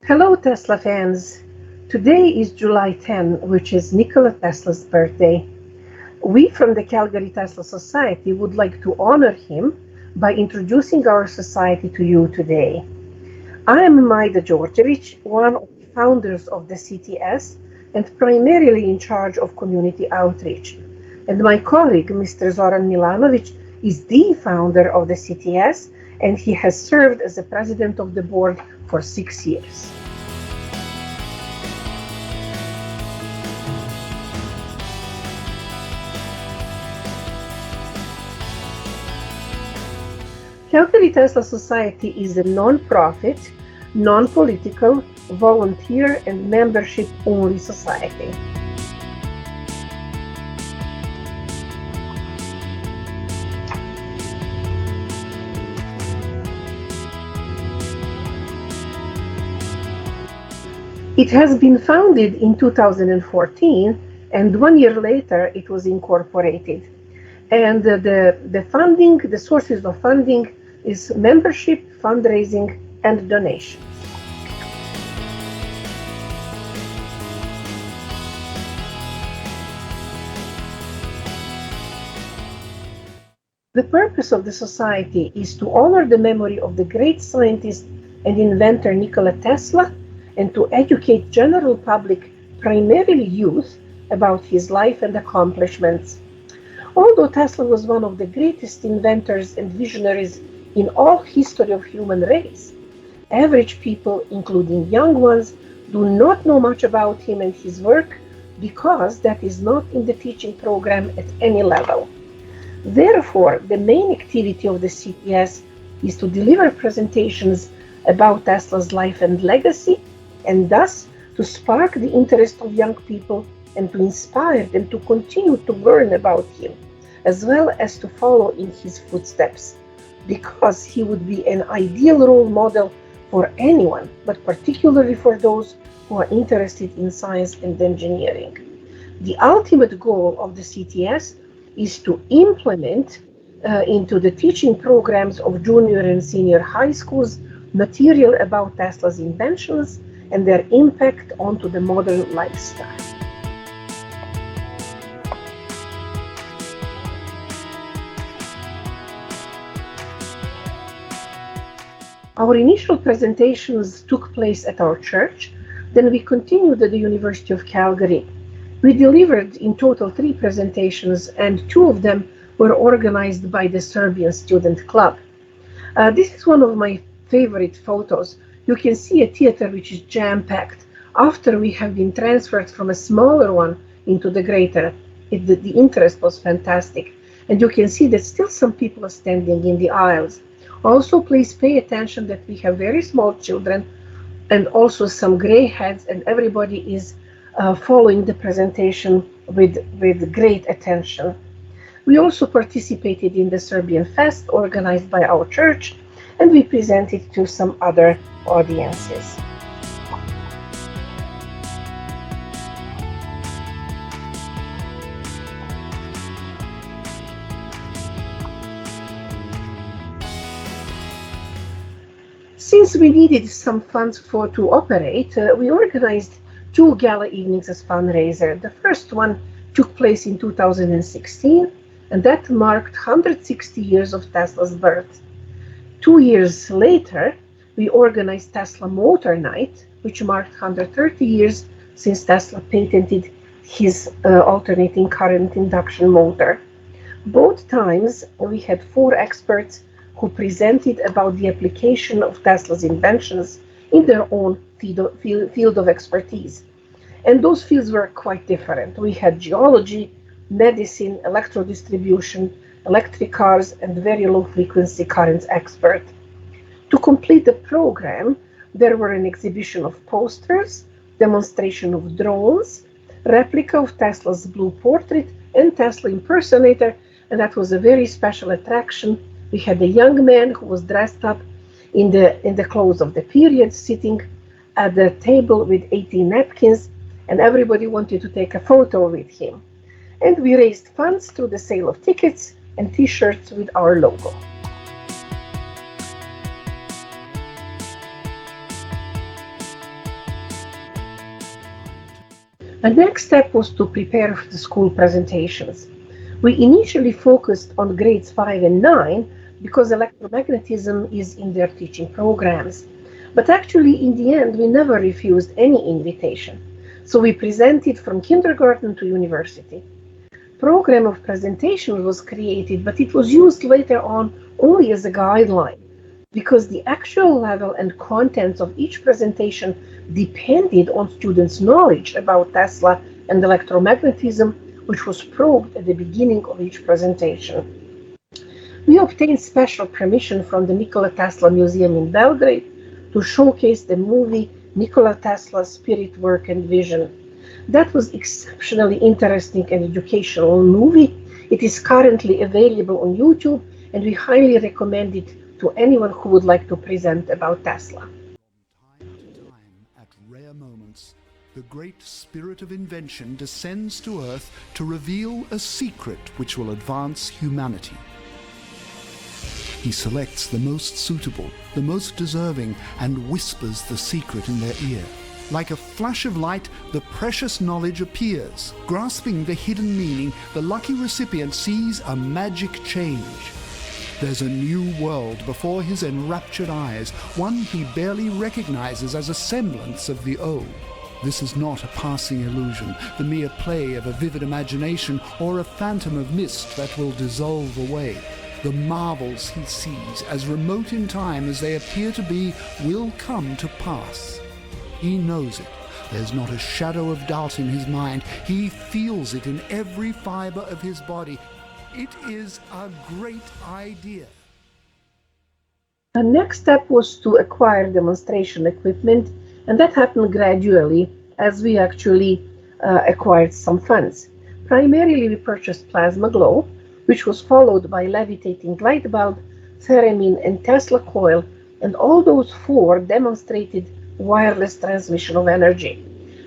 Hello, Tesla fans. Today is July 10, which is Nikola Tesla's birthday. We from the Calgary Tesla Society would like to honor him by introducing our society to you today. I am Maida Georgievich, one of the founders of the CTS and primarily in charge of community outreach. And my colleague, Mr. Zoran Milanovic, is the founder of the CTS, and he has served as the president of the board for 6 years. Calgary Tesla Society is a non-profit, non-political, volunteer and membership-only society. It has been founded in 2014, and 1 year later it was incorporated. And the sources of funding is membership, fundraising, and donations. The purpose of the society is to honor the memory of the great scientist and inventor Nikola Tesla and to educate general public, primarily youth, about his life and accomplishments. Although Tesla was one of the greatest inventors and visionaries in all history of human race, average people, including young ones, do not know much about him and his work because that is not in the teaching program at any level. Therefore, the main activity of the CTS is to deliver presentations about Tesla's life and legacy, and thus to spark the interest of young people and to inspire them to continue to learn about him, as well as to follow in his footsteps, because he would be an ideal role model for anyone, but particularly for those who are interested in science and engineering. The ultimate goal of the CTS is to implement into the teaching programs of junior and senior high schools material about Tesla's inventions and their impact onto the modern lifestyle. Our initial presentations took place at our church, then we continued at the University of Calgary. We delivered in total 3 presentations, and 2 of them were organized by the Serbian Student Club. This is one of my favorite photos. You can see a theater which is jam-packed after we have been transferred from a smaller one into the greater. The interest was fantastic, and you can see that still some people are standing in the aisles. Also, please pay attention that we have very small children and also some gray heads, and everybody is following the presentation with great attention. We also participated in the Serbian Fest organized by our church, and we presented to some other audiences. Since we needed some funds to operate, we organized 2 gala evenings as fundraiser. The first one took place in 2016, and that marked 160 years of Tesla's birth. 2 years later, we organized Tesla Motor Night, which marked 130 years since Tesla patented his alternating current induction motor. Both times, we had 4 experts who presented about the application of Tesla's inventions in their own field of expertise. And those fields were quite different. We had geology, medicine, electrodistribution, electric cars, and very low frequency currents expert. To complete the program, there were an exhibition of posters, demonstration of drones, replica of Tesla's blue portrait, and Tesla impersonator, and that was a very special attraction. We had a young man who was dressed up in the clothes of the period, sitting at the table with 18 napkins, and everybody wanted to take a photo with him. And we raised funds through the sale of tickets and t-shirts with our logo. The next step was to prepare for the school presentations. We initially focused on grades 5 and 9 because electromagnetism is in their teaching programs. But actually, in the end, we never refused any invitation. So we presented from kindergarten to university. Program of presentation was created, but it was used later on only as a guideline because the actual level and contents of each presentation depended on students' knowledge about Tesla and electromagnetism, which was probed at the beginning of each presentation. We obtained special permission from the Nikola Tesla Museum in Belgrade to showcase the movie Nikola Tesla's Spirit, Work and Vision. That was exceptionally interesting and educational movie. It is currently available on YouTube, and we highly recommend it to anyone who would like to present about Tesla. From time to time, at rare moments, the great spirit of invention descends to Earth to reveal a secret which will advance humanity. He selects the most suitable, the most deserving, and whispers the secret in their ear. Like a flash of light, the precious knowledge appears. Grasping the hidden meaning, the lucky recipient sees a magic change. There's a new world before his enraptured eyes, one he barely recognizes as a semblance of the old. This is not a passing illusion, the mere play of a vivid imagination or a phantom of mist that will dissolve away. The marvels he sees, as remote in time as they appear to be, will come to pass. He knows it. There's not a shadow of doubt in his mind. He feels it in every fiber of his body. It is a great idea. The next step was to acquire demonstration equipment, and that happened gradually as we actually acquired some funds. Primarily, we purchased plasma glow, which was followed by levitating light bulb, theremin, and Tesla coil, and all those four demonstrated wireless transmission of energy.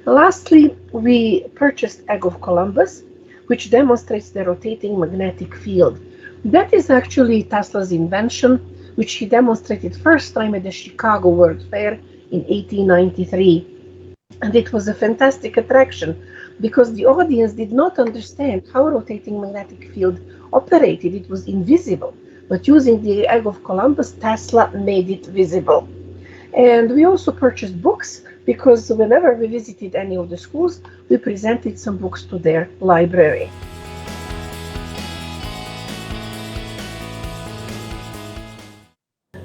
Lastly, we purchased Egg of Columbus, which demonstrates the rotating magnetic field. That is actually Tesla's invention, which he demonstrated first time at the Chicago World Fair in 1893. And it was a fantastic attraction because the audience did not understand how rotating magnetic field operated. It was invisible, but using the Egg of Columbus, Tesla made it visible. And we also purchased books because whenever we visited any of the schools, we presented some books to their library.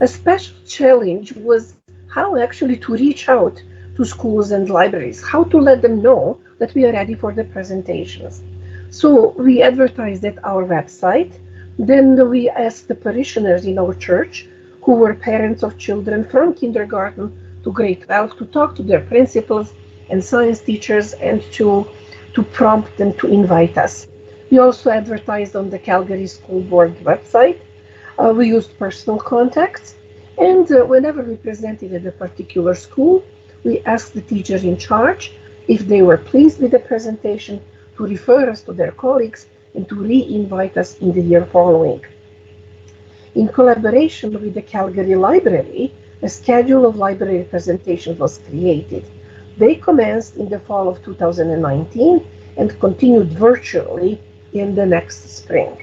A special challenge was how actually to reach out to schools and libraries, how to let them know that we are ready for the presentations. So we advertised at our website. Then we asked the parishioners in our church, who were parents of children from kindergarten to grade 12, to talk to their principals and science teachers and to prompt them to invite us. We also advertised on the Calgary School Board website. We used personal contacts, and whenever we presented at a particular school, we asked the teachers in charge if they were pleased with the presentation to refer us to their colleagues and to re-invite us in the year following. In collaboration with the Calgary Library, a schedule of library presentations was created. They commenced in the fall of 2019 and continued virtually in the next spring.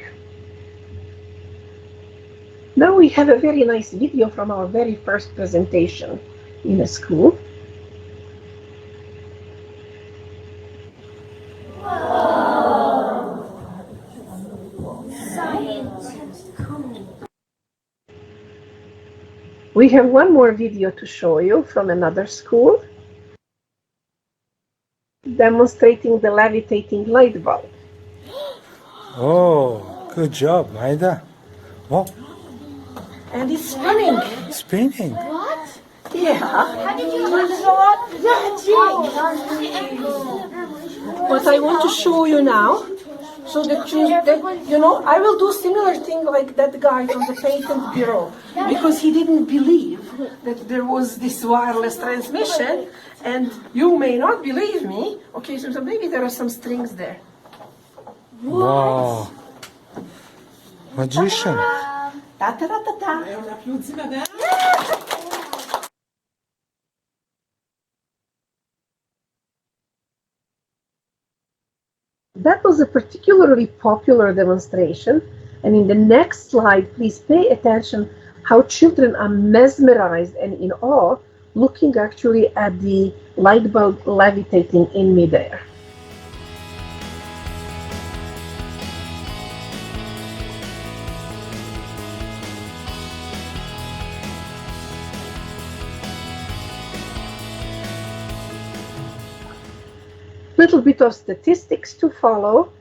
Now we have a very nice video from our very first presentation in a school. We have one more video to show you from another school demonstrating the levitating light bulb. Oh, good job, Maida. Oh, And it's spinning. spinning. What? Yeah. How did you learn that? What I want to show you now, so that you know, I will do similar thing like that guy from the patent bureau, because he didn't believe that there was this wireless transmission, and you may not believe me. Okay, so maybe there are some strings there. Wow. Magician. Ta-ta-ta-ta-ta. was a particularly popular demonstration. And in the next slide, please pay attention how children are mesmerized and in awe looking actually at the light bulb levitating in midair. Little bit of statistics to follow.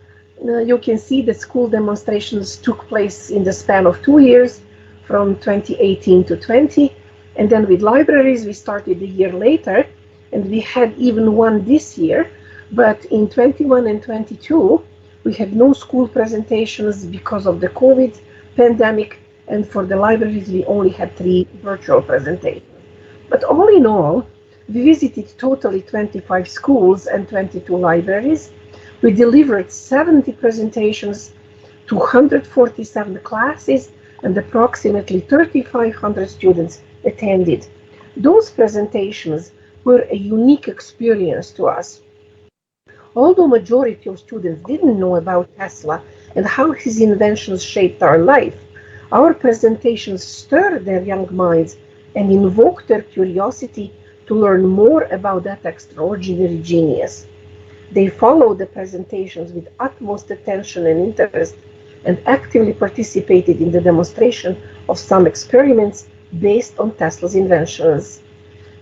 You can see that school demonstrations took place in the span of 2 years, from 2018 to 20. And then with libraries, we started a year later, and we had even one this year. But in 21 and 22, we had no school presentations because of the COVID pandemic. And for the libraries, we only had 3 virtual presentations. But all in all, we visited totally 25 schools and 22 libraries. We delivered 70 presentations to 147 classes, and approximately 3,500 students attended. Those presentations were a unique experience to us. Although majority of students didn't know about Tesla and how his inventions shaped our life, our presentations stirred their young minds and invoked their curiosity to learn more about that extraordinary genius. They followed the presentations with utmost attention and interest and actively participated in the demonstration of some experiments based on Tesla's inventions.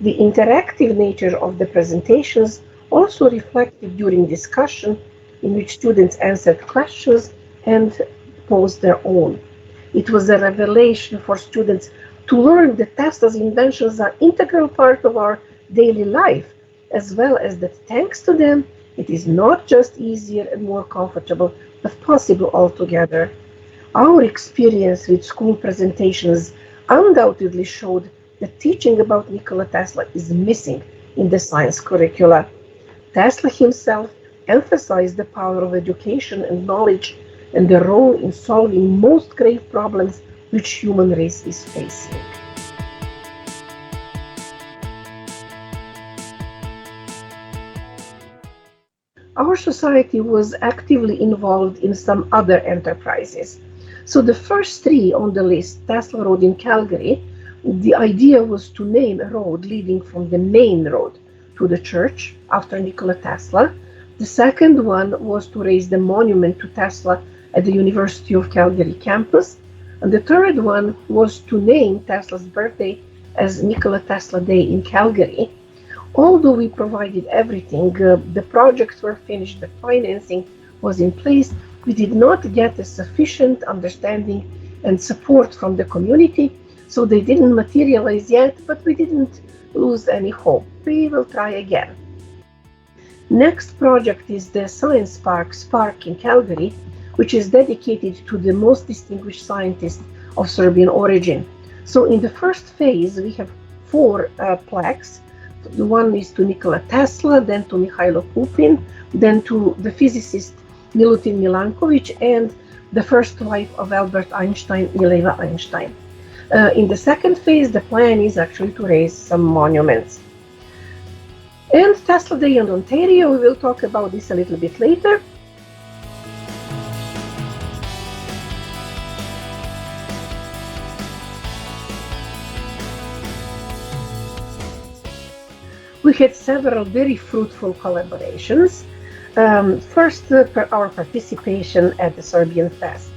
The interactive nature of the presentations also reflected during discussion, in which students answered questions and posed their own. It was a revelation for students to learn that Tesla's inventions are an integral part of our daily life, as well as that thanks to them, it is not just easier and more comfortable, but possible altogether. Our experience with school presentations undoubtedly showed that teaching about Nikola Tesla is missing in the science curricula. Tesla himself emphasized the power of education and knowledge and the role in solving most grave problems which human race is facing. Our society was actively involved in some other enterprises. So the first 3 on the list, Tesla Road in Calgary, the idea was to name a road leading from the main road to the church after Nikola Tesla. The second one was to raise the monument to Tesla at the University of Calgary campus. And the third one was to name Tesla's birthday as Nikola Tesla Day in Calgary. Although we provided everything, the projects were finished, the financing was in place, we did not get a sufficient understanding and support from the community, so they didn't materialize yet, but we didn't lose any hope. We will try again. Next project is the Science Park, Spark in Calgary, which is dedicated to the most distinguished scientists of Serbian origin. So in the first phase, we have 4 plaques. The one is to Nikola Tesla, then to Mihailo Pupin, then to the physicist Milutin Milankovic, and the first wife of Albert Einstein, Mileva Einstein. In the second phase, the plan is actually to raise some monuments. And Tesla Day in Ontario, we will talk about this a little bit later. We had several very fruitful collaborations. First, our participation at the Serbian Fest.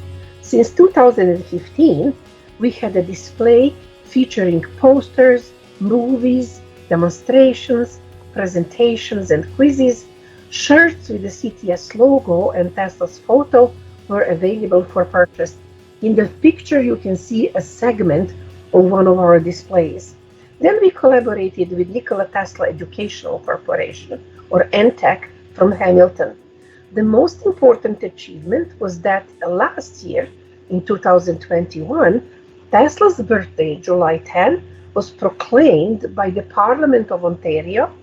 Since 2015, we had a display featuring posters, movies, demonstrations, presentations, and quizzes. Shirts with the CTS logo and Tesla's photo were available for purchase. In the picture, you can see a segment of one of our displays. Then we collaborated with Nikola Tesla Educational Corporation, or NTEC, from Hamilton. The most important achievement was that last year, in 2021, Tesla's birthday, July 10, was proclaimed by the Parliament of Ontario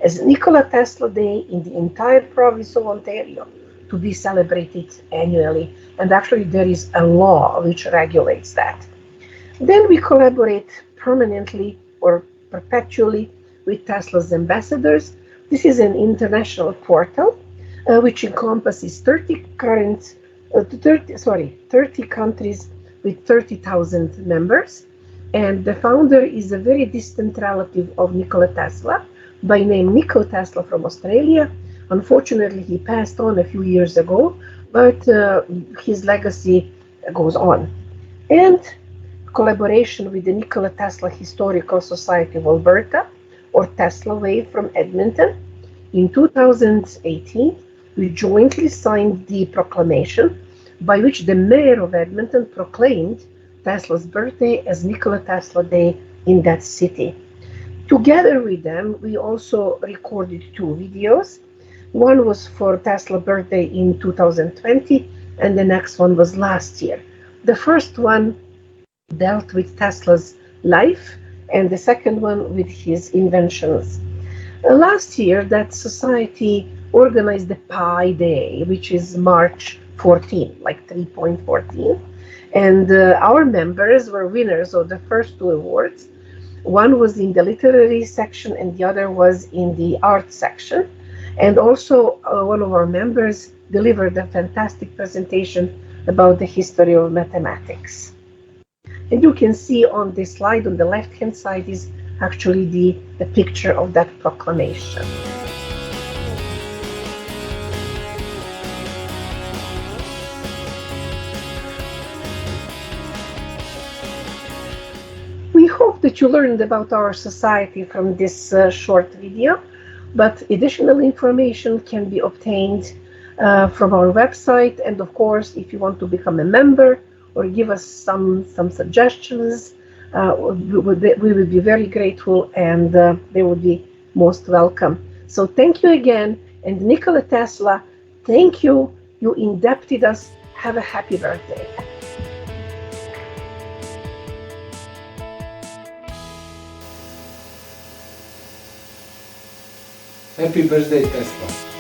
as Nikola Tesla Day in the entire province of Ontario, to be celebrated annually. And actually there is a law which regulates that. Then we collaborate permanently or perpetually with Tesla's ambassadors. This is an international portal which encompasses 30 countries with 30,000 members. And the founder is a very distant relative of Nikola Tesla by name Nikola Tesla from Australia. Unfortunately, he passed on a few years ago, but his legacy goes on. And collaboration with the Nikola Tesla Historical Society of Alberta, or Tesla Wave from Edmonton. In 2018, we jointly signed the proclamation by which the mayor of Edmonton proclaimed Tesla's birthday as Nikola Tesla Day in that city. Together with them, we also recorded two videos. One was for Tesla birthday in 2020, and the next one was last year. The first one dealt with Tesla's life, and the second one with his inventions. Last year, that society organized the Pi Day, which is March 14, like 3.14. And our members were winners of the first two awards. One was in the literary section, and the other was in the art section. And also, one of our members delivered a fantastic presentation about the history of mathematics. And you can see on this slide on the left-hand side is actually the picture of that proclamation. We hope that you learned about our society from this short video, but additional information can be obtained from our website. And of course, if you want to become a member or give us some suggestions, we would be very grateful, and they would be most welcome. So thank you again, and Nikola Tesla, thank you. You indebted us. Have a happy birthday. Happy birthday, Tesla.